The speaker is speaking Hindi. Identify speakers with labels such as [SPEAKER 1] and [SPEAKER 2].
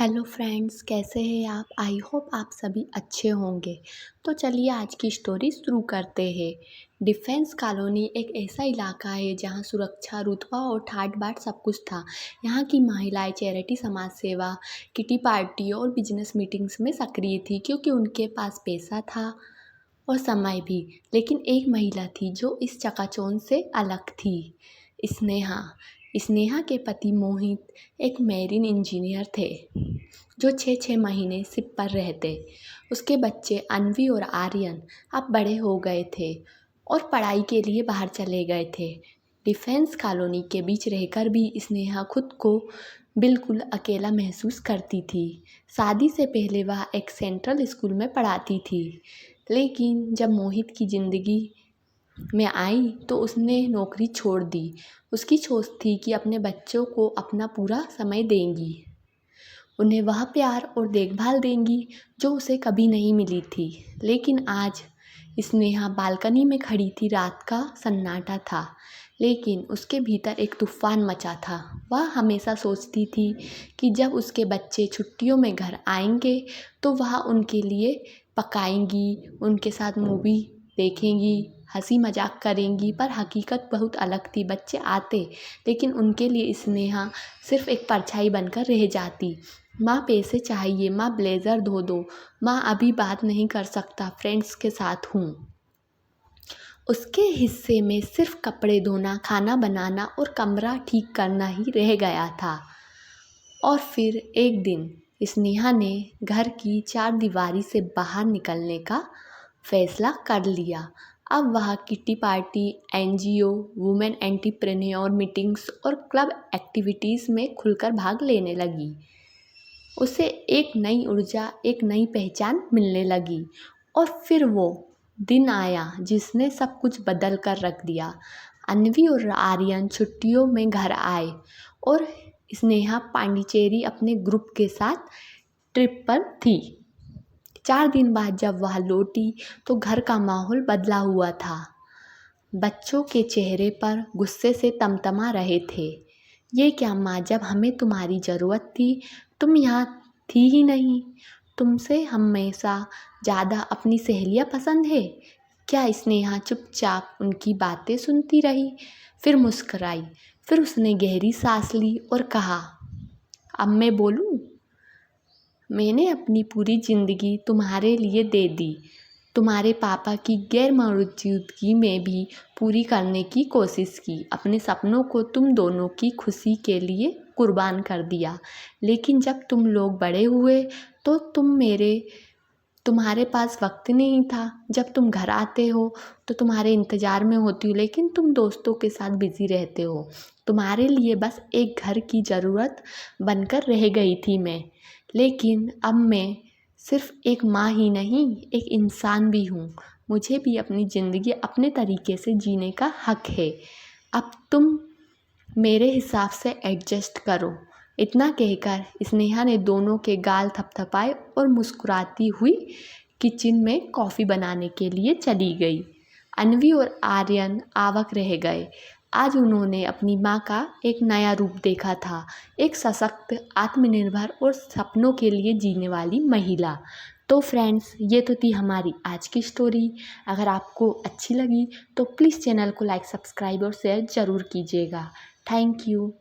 [SPEAKER 1] हेलो फ्रेंड्स, कैसे हैं आप? आई होप आप सभी अच्छे होंगे। तो चलिए आज की स्टोरी शुरू करते हैं। डिफेंस कॉलोनी एक ऐसा इलाका है जहां सुरक्षा, रुतबा और ठाट बाट सब कुछ था। यहाँ की महिलाएं चैरिटी, समाज सेवा, किटी पार्टी और बिजनेस मीटिंग्स में सक्रिय थी क्योंकि उनके पास पैसा था और समय भी। लेकिन एक महिला थी जो इस चकाचौंध से अलग थी, स्नेहा। स्नेहा के पति मोहित एक मैरीन इंजीनियर थे जो 6-6 महीने शिप पर रहते। उसके बच्चे अन्वी और आर्यन अब बड़े हो गए थे और पढ़ाई के लिए बाहर चले गए थे। डिफेंस कॉलोनी के बीच रहकर भी स्नेहा खुद को बिल्कुल अकेला महसूस करती थी। शादी से पहले वह एक सेंट्रल स्कूल में पढ़ाती थी, लेकिन जब मोहित की ज़िंदगी में आई तो उसने नौकरी छोड़ दी। उसकी सोच थी कि अपने बच्चों को अपना पूरा समय देंगी, उन्हें वह प्यार और देखभाल देंगी जो उसे कभी नहीं मिली थी। लेकिन आज स्नेहा बालकनी में खड़ी थी। रात का सन्नाटा था, लेकिन उसके भीतर एक तूफान मचा था। वह हमेशा सोचती थी कि जब उसके बच्चे छुट्टियों में घर आएंगे तो वह उनके लिए पकाएंगी, उनके साथ मूवी देखेंगी, हंसी मजाक करेंगी। पर हकीकत बहुत अलग थी। बच्चे आते, लेकिन उनके लिए स्नेहा सिर्फ एक परछाई बनकर रह जाती। माँ पैसे चाहिए, माँ ब्लेज़र धो दो, माँ अभी बात नहीं कर सकता, फ्रेंड्स के साथ हूँ। उसके हिस्से में सिर्फ कपड़े धोना, खाना बनाना और कमरा ठीक करना ही रह गया था। और फिर एक दिन स्नेहा ने घर की चारदीवारी से बाहर निकलने का फैसला कर लिया। अब वह kitty party, NGO, women entrepreneur meetings और क्लब एक्टिविटीज़ में खुलकर भाग लेने लगी। उसे एक नई ऊर्जा, एक नई पहचान मिलने लगी। और फिर वो दिन आया जिसने सब कुछ बदल कर रख दिया। अन्वी और आर्यन छुट्टियों में घर आए और स्नेहा पांडिचेरी अपने ग्रुप के साथ ट्रिप पर थी। 4 दिन बाद जब वह लौटी तो घर का माहौल बदला हुआ था। बच्चों के चेहरे पर गुस्से से तमतमा रहे थे। ये क्या माँ, जब हमें तुम्हारी ज़रूरत थी तुम यहाँ थी ही नहीं। तुमसे हमेशा ज़्यादा अपनी सहेलियाँ पसंद है क्या? स्नेहा चुपचाप उनकी बातें सुनती रही, फिर मुस्कुराई। फिर उसने गहरी सांस ली और कहा, अब मैं बोलूँ? मैंने अपनी पूरी ज़िंदगी तुम्हारे लिए दे दी। तुम्हारे पापा की गैर मौजूदगी में भी पूरी करने की कोशिश की। अपने सपनों को तुम दोनों की खुशी के लिए कुर्बान कर दिया। लेकिन जब तुम लोग बड़े हुए तो तुम्हारे पास वक्त नहीं था। जब तुम घर आते हो तो तुम्हारे इंतज़ार में होती हूँ, लेकिन तुम दोस्तों के साथ बिज़ी रहते हो। तुम्हारे लिए बस एक घर की ज़रूरत बनकर रह गई थी मैं। लेकिन अब मैं सिर्फ एक माँ ही नहीं, एक इंसान भी हूँ। मुझे भी अपनी ज़िंदगी अपने तरीके से जीने का हक है। अब तुम मेरे हिसाब से एडजस्ट करो। इतना कहकर स्नेहा ने दोनों के गाल थपथपाए और मुस्कुराती हुई किचन में कॉफ़ी बनाने के लिए चली गई। अन्वी और आर्यन अवाक रह गए। आज उन्होंने अपनी माँ का एक नया रूप देखा था, एक सशक्त, आत्मनिर्भर और सपनों के लिए जीने वाली महिला। तो फ्रेंड्स, ये तो थी हमारी आज की स्टोरी। अगर आपको अच्छी लगी तो प्लीज़ चैनल को लाइक, सब्सक्राइब और शेयर ज़रूर कीजिएगा। Thank you.